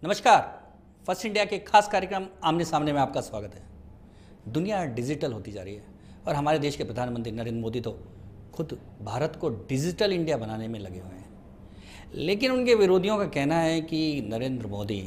नमस्कार। First India के खास कार्यक्रम आमने सामने में आपका स्वागत है। दुनिया डिजिटल होती जा रही है और हमारे देश के प्रधानमंत्री नरेंद्र मोदी तो खुद भारत को डिजिटल इंडिया बनाने में लगे हुए हैं। लेकिन उनके विरोधियों का कहना है कि नरेंद्र मोदी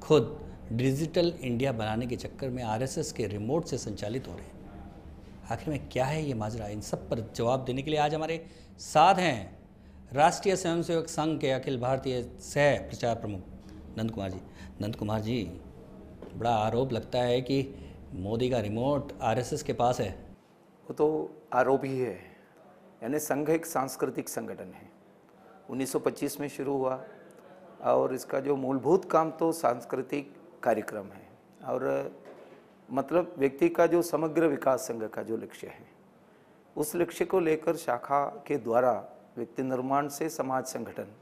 खुद डिजिटल इंडिया बनाने के चक्कर में आरएसएस के रिमोट से संचालित हो रहे हैं। आखिर में क्या है ये माजरा, इन सब पर जवाब देने के लिए आज हमारे साथ हैं राष्ट्रीय स्वयंसेवक संघ के अखिल भारतीय सह प्रचार प्रमुख नंद कुमार जी। नंद कुमार जी, बड़ा आरोप लगता है कि मोदी का रिमोट आरएसएस के पास है। वो तो आरोप ही है। यानी संघ एक सांस्कृतिक संगठन है, 1925 में शुरू हुआ और इसका जो मूलभूत काम तो सांस्कृतिक कार्यक्रम है और मतलब व्यक्ति का जो समग्र विकास संघ का जो लक्ष्य है, उस लक्ष्य को लेकर शाखा के द्वारा व्यक्ति निर्माण से समाज संगठन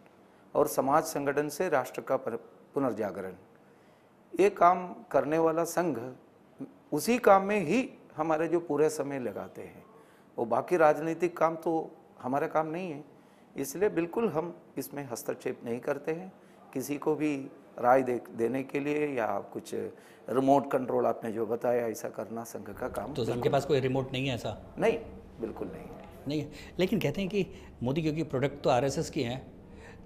और समाज संगठन से राष्ट्र का पुनर्जागरण, ये काम करने वाला संघ उसी काम में ही हमारे जो पूरे समय लगाते हैं। वो बाकी राजनीतिक काम तो हमारा काम नहीं है, इसलिए बिल्कुल हम इसमें हस्तक्षेप नहीं करते हैं। किसी को भी राय देने के लिए या कुछ रिमोट कंट्रोल आपने जो बताया, ऐसा करना संघ का काम। तो संघ के पास कोई रिमोट नहीं है? ऐसा नहीं, बिल्कुल नहीं है। नहीं है, लेकिन कहते हैं कि मोदी क्योंकि प्रोडक्ट तो आरएसएस की हैं,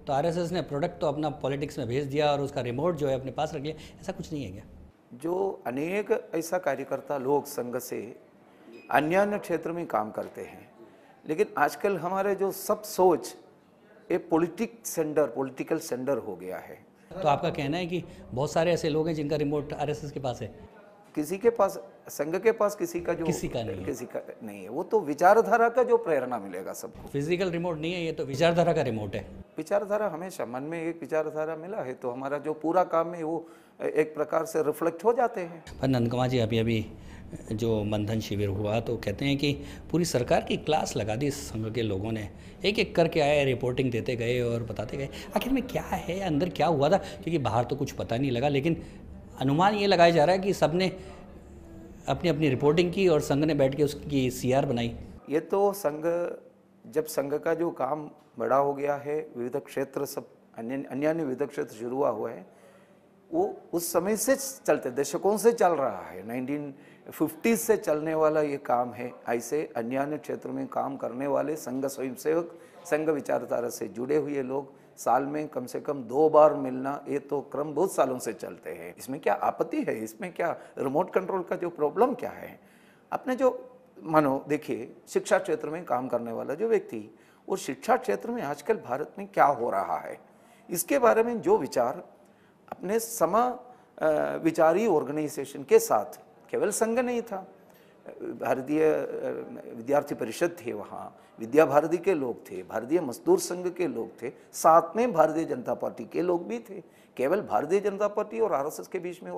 तो आरएसएस ने प्रोडक्ट तो अपना पॉलिटिक्स में भेज दिया और उसका रिमोट जो है अपने पास रख लिया। ऐसा कुछ नहीं है क्या? जो अनेक ऐसा कार्यकर्ता लोग संघ से अन्य अन्य क्षेत्र में काम करते हैं, लेकिन आजकल हमारे जो सब सोच ये पॉलिटिकल सेंडर हो गया है। तो आपका कहना है कि बहुत सारे ऐसे लोग हैं जिनका रिमोट आरएसएस के पास है? किसी के पास, संघ के पास किसी का नहीं है। वो तो विचारधारा का जो प्रेरणा मिलेगा सबको। फिजिकल रिमोट नहीं है, ये तो विचारधारा का रिमोट है। विचारधारा हमेशा मन में एक विचारधारा मिला है तो हमारा जो पूरा काम है वो एक प्रकार से रिफ्लेक्ट हो जाते हैं। पर नंद कुमार जी, अभी जो मंथन शिविर हुआ तो कहते हैं कि पूरी सरकार की क्लास लगा दी संघ के लोगों ने, एक एक करके आए, रिपोर्टिंग देते गए और बताते गए। आखिर में क्या है, अंदर क्या हुआ था? क्योंकि बाहर तो कुछ पता नहीं लगा, लेकिन अनुमान ये लगाया जा रहा है कि सबने अपनी अपनी रिपोर्टिंग की और संघ ने बैठ के उसकी सीआर बनाई। ये तो जब संघ का जो काम बड़ा हो गया है, विविध क्षेत्र सब अन्य विविध क्षेत्र शुरू हुआ है, वो उस समय से चलते दशकों से चल रहा है। 1950 से चलने वाला ये काम है। ऐसे अन्य क्षेत्र में काम करने वाले संघ स्वयंसेवक, संघ विचारधारा से जुड़े हुए लोग साल में कम से कम 2 बार मिलना, ये तो क्रम बहुत सालों से चलते हैं। इसमें क्या आपत्ति है? इसमें क्या रिमोट कंट्रोल का जो प्रॉब्लम क्या है? अपने जो मानो देखिए, शिक्षा क्षेत्र में काम करने वाला जो व्यक्ति, वो शिक्षा क्षेत्र में आजकल भारत में क्या हो रहा है, इसके बारे में जो विचार अपने विचारी ऑर्गेनाइजेशन के साथ, केवल संघ नहीं था, भारतीय विद्यार्थी परिषद थे, वहाँ विद्या भारती के लोग थे, भारतीय मजदूर संघ के लोग थे, साथ में भारतीय जनता पार्टी के लोग भी थे। केवल भारतीय जनता पार्टी और आरएसएस के बीच में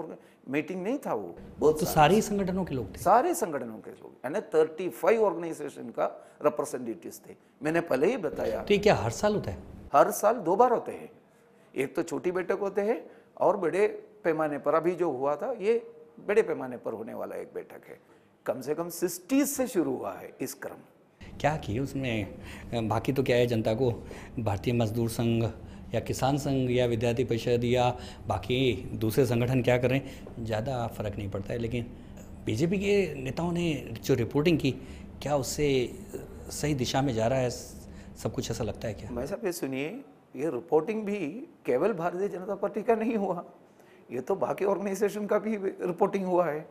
मीटिंग नहीं था, वो बहुत तो सारे संगठनों के लोग थे। सारे संगठनों के लोग, यानी 35 ऑर्गेनाइजेशन का रिप्रेजेंटेटिव्स थे। मैंने पहले ही बताया। तो ये क्या हर साल होता है? हर साल 2 बार होते हैं। एक तो छोटी बैठक होते हैं और बड़े पैमाने पर, अभी जो हुआ था ये बड़े पैमाने पर होने वाला एक बैठक है। कम से कम 60 से शुरू हुआ है इस क्रम। क्या किए उसमें? बाकी तो क्या है, जनता को भारतीय मजदूर संघ या किसान संघ या विद्यार्थी परिषद या बाकी दूसरे संगठन क्या करें, ज़्यादा फर्क नहीं पड़ता है। लेकिन बीजेपी के नेताओं ने जो रिपोर्टिंग की, क्या उससे सही दिशा में जा रहा है सब कुछ, ऐसा लगता है क्या? मैं सब ये सुनिए, ये रिपोर्टिंग भी केवल भारतीय जनता पार्टी का नहीं हुआ, ये तो बाकी ऑर्गेनाइजेशन का भी रिपोर्टिंग हुआ है।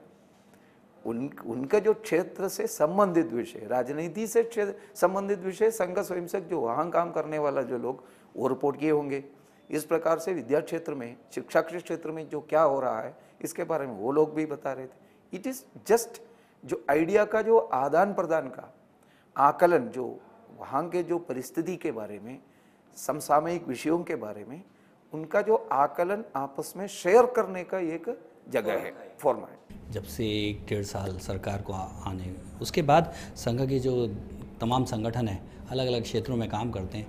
उनका जो क्षेत्र से संबंधित विषय, राजनीति से संबंधित विषय, संघ स्वयंसेवक जो वहाँ काम करने वाला जो लोग, वो रिपोर्ट किए होंगे। इस प्रकार से विद्या क्षेत्र में, शिक्षा के क्षेत्र में जो क्या हो रहा है, इसके बारे में वो लोग भी बता रहे थे। इट इज़ जस्ट जो आइडिया का जो आदान प्रदान का आकलन, जो वहाँ के जो परिस्थिति के बारे में, समसामयिक विषयों के बारे में उनका जो आकलन आपस में शेयर करने का एक जगह है, फॉर्मेट। जब से 1-1.5 साल सरकार को आने, उसके बाद संघ के जो तमाम संगठन हैं अलग अलग क्षेत्रों में काम करते हैं,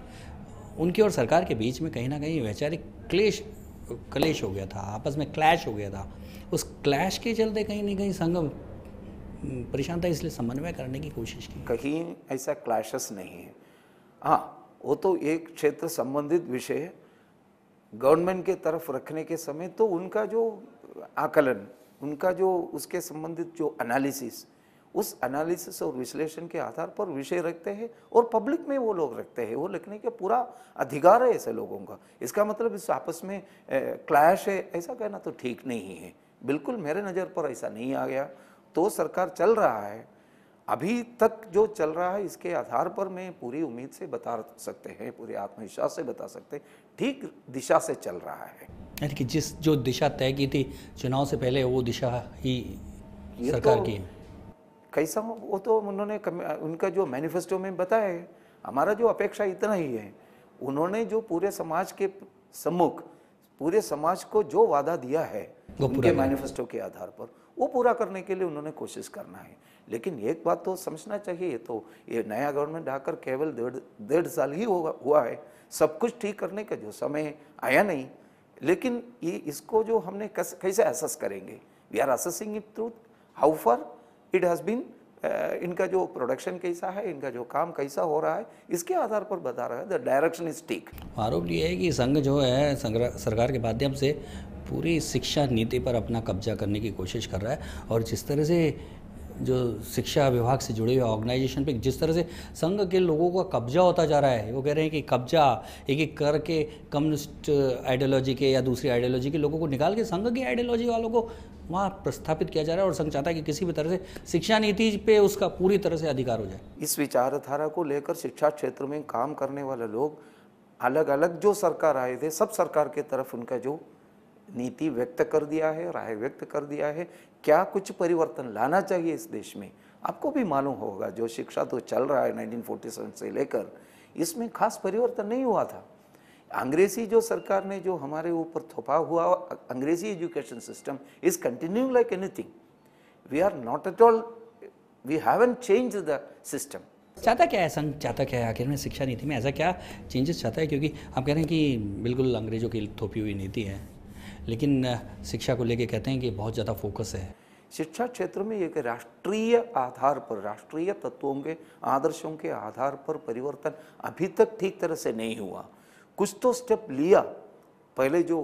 उनके और सरकार के बीच में कहीं ना कहीं वैचारिक कलेश हो गया था, आपस में क्लैश हो गया था। उस क्लैश के चलते कहीं ना कहीं संघ परेशान था, इसलिए समन्वय करने की कोशिश की। कहीं ऐसा क्लैशेस नहीं है। हाँ, वो तो एक क्षेत्र संबंधित विषय गवर्नमेंट के तरफ रखने के समय तो उनका जो आकलन, उनका जो उसके संबंधित जो एनालिसिस, उस एनालिसिस और विश्लेषण के आधार पर विषय रखते हैं और पब्लिक में वो लोग रखते हैं, वो लिखने का पूरा अधिकार है ऐसे लोगों का। इसका मतलब इस आपस में क्लैश है ऐसा कहना तो ठीक नहीं है, बिल्कुल मेरे नज़र पर ऐसा नहीं आ गया। तो सरकार चल रहा है, अभी तक जो चल रहा है इसके आधार पर मैं पूरी उम्मीद से बता सकते हैं, पूरे आत्मविश्वास से बता सकते हैं, ठीक दिशा से चल रहा है। यानी कि जिस जो दिशा तय की थी चुनाव से पहले वो दिशा ही सरकार की है। कैसा हो वो तो उन्होंने उनका जो मैनिफेस्टो में बताया है, हमारा जो अपेक्षा इतना ही है, उन्होंने जो पूरे समाज के सम्मुख पूरे समाज को जो वादा दिया है उनके मैनिफेस्टो के आधार पर वो पूरा करने के लिए उन्होंने कोशिश करना है। लेकिन एक बात तो समझना चाहिए, तो ये नया गवर्नमेंट आकर केवल डेढ़ साल ही हुआ है, सब कुछ ठीक करने का जो समय आया नहीं। लेकिन ये इसको जो हमने कैसे असेस करेंगे, we are assessing it through how far it has been, इनका जो प्रोडक्शन कैसा है, इनका जो काम कैसा हो रहा है, इसके आधार पर बता रहा है द डायरेक्शन इज ठीक। आरोप ये है कि संघ जो है सरकार के माध्यम से पूरी शिक्षा नीति पर अपना कब्जा करने की कोशिश कर रहा है, और जिस तरह से जो शिक्षा विभाग से जुड़े हुए ऑर्गेनाइजेशन पे जिस तरह से संघ के लोगों का कब्जा होता जा रहा है, वो कह रहे हैं कि कब्जा एक एक करके कम्युनिस्ट आइडियोलॉजी के या दूसरी आइडियोलॉजी के लोगों को निकाल के संघ की आइडियोलॉजी वालों को वहाँ प्रस्थापित किया जा रहा है, और संघ चाहता है कि किसी भी तरह से शिक्षा नीति पे उसका पूरी तरह से अधिकार हो जाए। इस विचारधारा को लेकर शिक्षा क्षेत्र में काम करने वाले लोग अलग अलग जो सरकार आए थे, सब सरकार के तरफ उनका जो नीति व्यक्त कर दिया है, राय व्यक्त कर दिया है, क्या कुछ परिवर्तन लाना चाहिए इस देश में। आपको भी मालूम होगा जो शिक्षा तो चल रहा है 1947 से लेकर, इसमें खास परिवर्तन नहीं हुआ था। अंग्रेजी जो सरकार ने जो हमारे ऊपर थोपा हुआ अंग्रेजी education system is continuing like anything, we are not at all, we haven't changed the system. चाहता क्या है संघ, चाहता क्या है आखिर में शिक्षा नीति में, ऐसा क्या चेंजेस चाहता है? क्योंकि आप कह रहे हैं कि बिल्कुल अंग्रेजों की थोपी हुई नीति है, लेकिन शिक्षा को लेके कहते हैं कि बहुत ज़्यादा फोकस है। शिक्षा क्षेत्र में एक राष्ट्रीय आधार पर, राष्ट्रीय तत्वों के आदर्शों के आधार पर परिवर्तन अभी तक ठीक तरह से नहीं हुआ। कुछ तो स्टेप लिया, पहले जो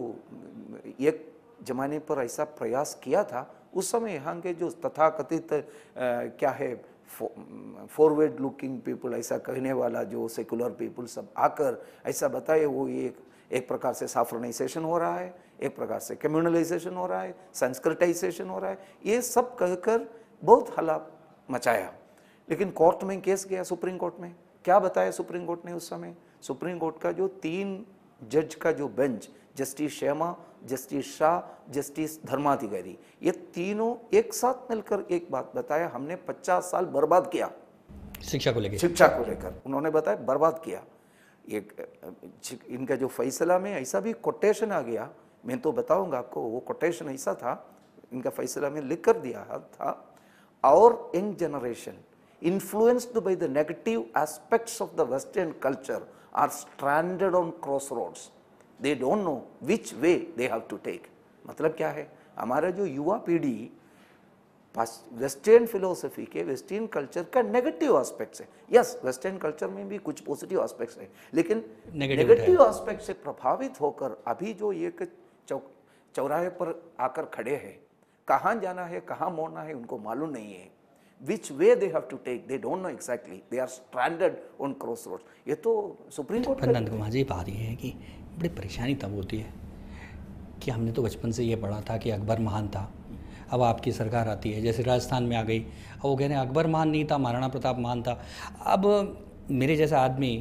एक जमाने पर ऐसा प्रयास किया था, उस समय यहाँ के जो तथाकथित क्या है फॉरवर्ड लुकिंग पीपल, ऐसा कहने वाला जो सेकुलर पीपल सब आकर ऐसा बताए, वो एक प्रकार से साफ्रनाइजेशन हो रहा है, एक प्रकार से कम्युनलाइजेशन हो रहा है, संस्कृताइजेशन हो रहा है, ये सब कहकर बहुत हल्ला मचाया। लेकिन कोर्ट में केस गया, सुप्रीम कोर्ट में क्या बताया सुप्रीम कोर्ट ने उस समय? सुप्रीम कोर्ट का जो 3 जज का जो bench, justice Sharma, justice Shah, justice Dharmadhikari, ये तीनों एक साथ मिलकर एक बात बताया, हमने 50 साल बर्बाद किया शिक्षा को लेकर उन्होंने बताया बर्बाद किया। इनका जो फैसला में ऐसा भी कोटेशन आ गया, मैं तो बताऊंगा आपको, वो कोटेशन ऐसा था इनका फैसला में लिख कर दिया था, और young generation influenced by the negative aspects of the Western culture are stranded on crossroads. They don't know which way they have to take. मतलब क्या है, हमारा जो युवा पीढ़ी वेस्टर्न फिलोसफी के, वेस्टर्न कल्चर का नेगेटिव एस्पेक्ट्स है। यस, वेस्टर्न कल्चर में भी कुछ पॉजिटिव एस्पेक्ट्स है, लेकिन नेगेटिव एस्पेक्ट से प्रभावित होकर अभी जो एक चौराहे पर आकर खड़े हैं, कहाँ जाना है, कहाँ मोड़ना है, उनको मालूम नहीं है। Which way they have to take, they don't know exactly. They are stranded on crossroads. ये तो सुप्रीम कोर्ट। नंद कुमार जी, बात ये है कि बड़ी परेशानी तब होती है कि हमने तो बचपन से ये पढ़ा था कि अकबर महान था, अब आपकी सरकार आती है, जैसे राजस्थान में आ गई, अब वो कह रहे हैं अकबर महान नहीं था, महाराणा प्रताप महान था। अब मेरे जैसा आदमी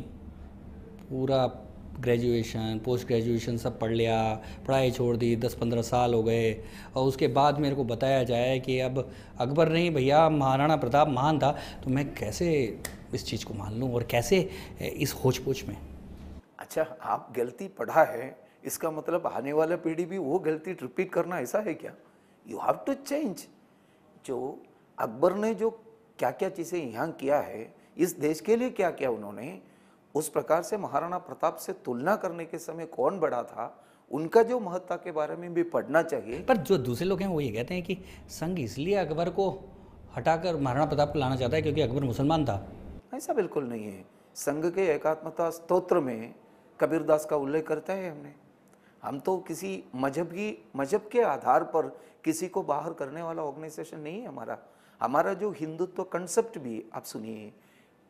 पूरा ग्रेजुएशन, पोस्ट ग्रेजुएशन सब पढ़ लिया, पढ़ाई छोड़ दी, 10-15 साल हो गए, और उसके बाद मेरे को बताया जाए कि अब अकबर नहीं भैया महाराणा प्रताप महान था, तो मैं कैसे इस चीज़ को मान लूँ और कैसे इस होच पोच में। अच्छा, आप गलती पढ़ा है, इसका मतलब आने वाला पीढ़ी भी वो गलती रिपीट करना, ऐसा है क्या? You have to change. जो अकबर ने जो क्या क्या चीज़ें यहाँ किया है, इस देश के लिए क्या क्या उन्होंने, उस प्रकार से महाराणा प्रताप से तुलना करने के समय कौन बड़ा था, उनका जो महत्ता के बारे में भी पढ़ना चाहिए। पर जो दूसरे लोग हैं वो ये कहते हैं कि संघ इसलिए अकबर को हटाकर महाराणा प्रताप को लाना चाहता है क्योंकि अकबर मुसलमान था। ऐसा बिल्कुल नहीं है। संघ के एकात्मता स्तोत्र में कबीरदास का उल्लेख करता है हमने। हम तो किसी मजहब के आधार पर किसी को बाहर करने वाला ऑर्गेनाइजेशन नहीं है हमारा। हमारा जो हिंदुत्व कंसेप्ट भी आप सुनिए,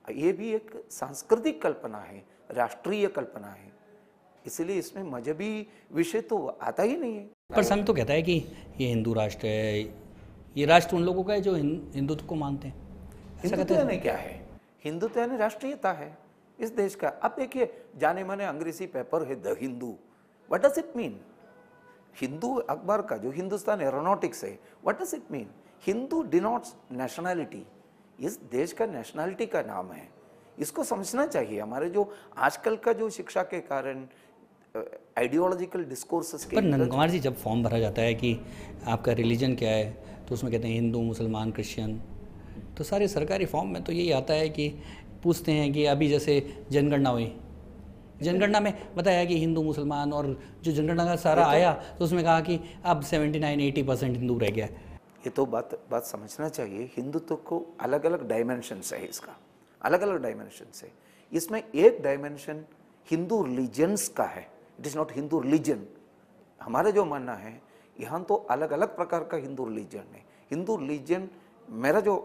ये भी एक सांस्कृतिक कल्पना है, राष्ट्रीय कल्पना है, इसलिए इसमें मजहबी विषय तो आता ही नहीं है। पर संघ तो कहता है कि ये हिंदू राष्ट्र है, ये राष्ट्र उन लोगों का है जो हिंदुत्व को मानते हैं। हिंदुत्व यानी क्या है? हिंदुत्व यानी राष्ट्रीयता है इस देश का। अब देखिए, जाने माने अंग्रेजी पेपर है the Hindu, what does it mean? Hindu अखबार का जो हिंदुस्तान एरोनॉटिक्स है, what does it mean? Hindu denotes nationality, इस देश का नेशनैलिटी का नाम है, इसको समझना चाहिए। हमारे जो आजकल का जो शिक्षा के कारण आइडियोलॉजिकल डिस्कोर्सेस के, पर नंद कुमार जी, जब फॉर्म भरा जाता है कि आपका रिलीजन क्या है, तो उसमें कहते हैं हिंदू, मुसलमान, क्रिश्चियन, तो सारे सरकारी फॉर्म में तो यही आता है कि पूछते हैं कि अभी जैसे जनगणना हुई, जनगणना में बताया कि हिंदू, मुसलमान, और जो जनगणना का सारा आया तो उसमें कहा कि अब 79-80% हिंदू रह गया है। ये तो बात समझना चाहिए। हिंदुत्व को अलग अलग डायमेंशंस है, इसका अलग अलग डायमेंशंस है। इसमें एक डायमेंशन हिंदू रिलीजन्स का है, it is not Hindu religion. हमारा जो मानना है, यहाँ तो अलग अलग प्रकार का हिंदू रिलीजन है। हिंदू रिलीजन, मेरा जो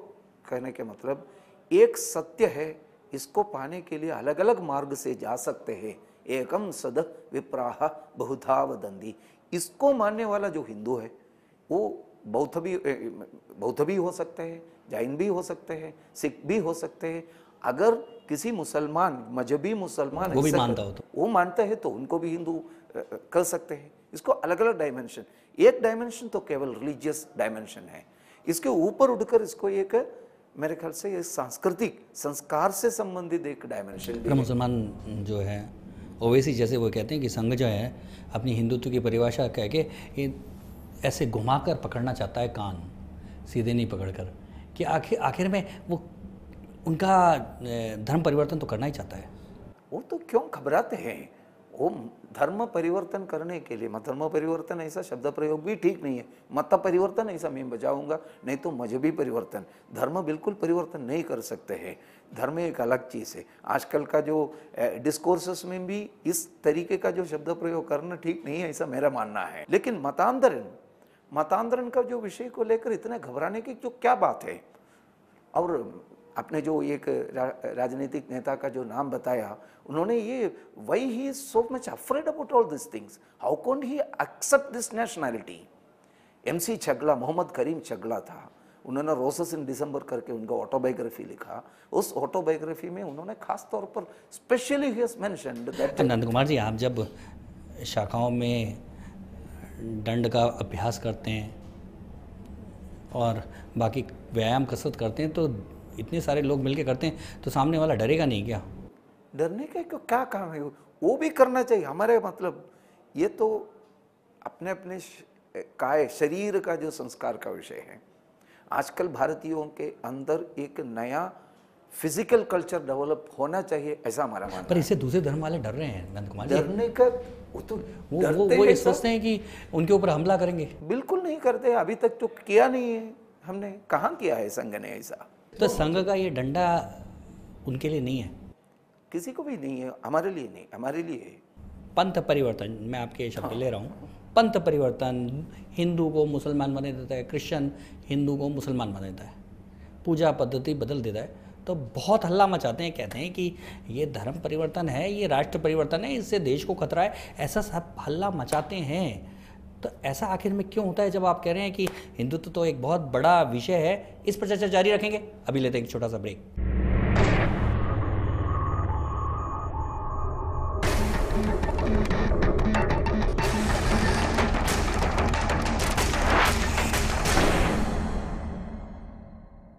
कहने के मतलब, एक सत्य है, इसको पाने के लिए अलग अलग मार्ग से जा सकते हैं। एकम सद विप्राह बहुधा वदन्ति, इसको मानने वाला जो हिंदू है वो बौद्ध भी हो सकते हैं, जैन भी हो सकते हैं, सिख भी हो सकते हैं। अगर किसी मुसलमान, मजहबी मुसलमान वो भी मानता हो तो वो मानते हैं तो उनको भी हिंदू कर सकते हैं। इसको अलग अलग डायमेंशन, एक डायमेंशन तो केवल रिलीजियस डायमेंशन है, इसके ऊपर उठकर इसको एक, मेरे ख्याल से ये सांस्कृतिक संस्कार से संबंधित एक डायमेंशन। मुसलमान जो है ओवैसी, जैसे वो कहते हैं कि संघ जो है अपनी हिंदुत्व की परिभाषा कह के ये ऐसे घुमाकर पकड़ना चाहता है कान, सीधे नहीं पकड़कर, कि आखिर में वो उनका धर्म परिवर्तन तो करना ही चाहता है। वो तो क्यों घबराते हैं? वो धर्म परिवर्तन करने के लिए, धर्म परिवर्तन ऐसा शब्द प्रयोग भी ठीक नहीं है, मत परिवर्तन ऐसा मैं बचाऊंगा, नहीं तो मजहबी परिवर्तन। धर्म बिल्कुल परिवर्तन नहीं कर सकते हैं, धर्म एक अलग चीज़ है। आजकल का जो डिस्कोर्सेस में भी इस तरीके का जो शब्द प्रयोग करना ठीक नहीं है, ऐसा मेरा मानना है। लेकिन मतांतरण का जो विषय को लेकर इतने घबराने की जो क्या बात है? और आपने जो एक राजनीतिक नेता का जो नाम बताया, उन्होंने ये, why he is so much afraid about all this things, how can he accept this nationality? MC Chagla, Mohammed Karim Chagla था, उन्होंने रोसेस इन दिसंबर करके उनका ऑटोबायोग्राफी लिखा। उस ऑटोबायोग्राफी में उन्होंने खास तौर पर specially he has mentioned that. Nand Kumar ji, आप जब शाखाओं में दंड का अभ्यास करते हैं और बाकी व्यायाम कसरत करते हैं, तो इतने सारे लोग मिलके करते हैं, तो सामने वाला डरेगा नहीं क्या? डरने का क्या काम है? वो भी करना चाहिए। हमारे मतलब ये तो अपने अपने काय शरीर का जो संस्कार का विषय है। आजकल भारतीयों के अंदर एक नया फिजिकल कल्चर डेवलप होना चाहिए, ऐसा हमारा मानना है। पर इससे दूसरे धर्म वाले डर रहे हैं नंद कुमार जी। डरने का वो तो वो ये सोचते हैं कि उनके ऊपर हमला करेंगे। बिल्कुल नहीं करते, अभी तक तो किया नहीं है हमने। कहाँ किया है संघ ने ऐसा? तो संघ का ये डंडा उनके लिए नहीं है, किसी को भी नहीं है, हमारे लिए नहीं, हमारे लिए है। पंथ परिवर्तन, मैं आपके शब्द ले रहा हूँ, पंथ परिवर्तन हिंदू को मुसलमान बना देता है, क्रिश्चियन हिंदू को मुसलमान बना देता है, पूजा पद्धति बदल देता है, तो बहुत हल्ला मचाते हैं, कहते हैं कि ये धर्म परिवर्तन है, ये राष्ट्र परिवर्तन है, इससे देश को खतरा है, ऐसा सब हल्ला मचाते हैं। तो ऐसा आखिर में क्यों होता है, जब आप कह रहे हैं कि हिंदुत्व तो एक बहुत बड़ा विषय है? इस पर चर्चा जारी रखेंगे, अभी लेते हैं एक छोटा सा ब्रेक।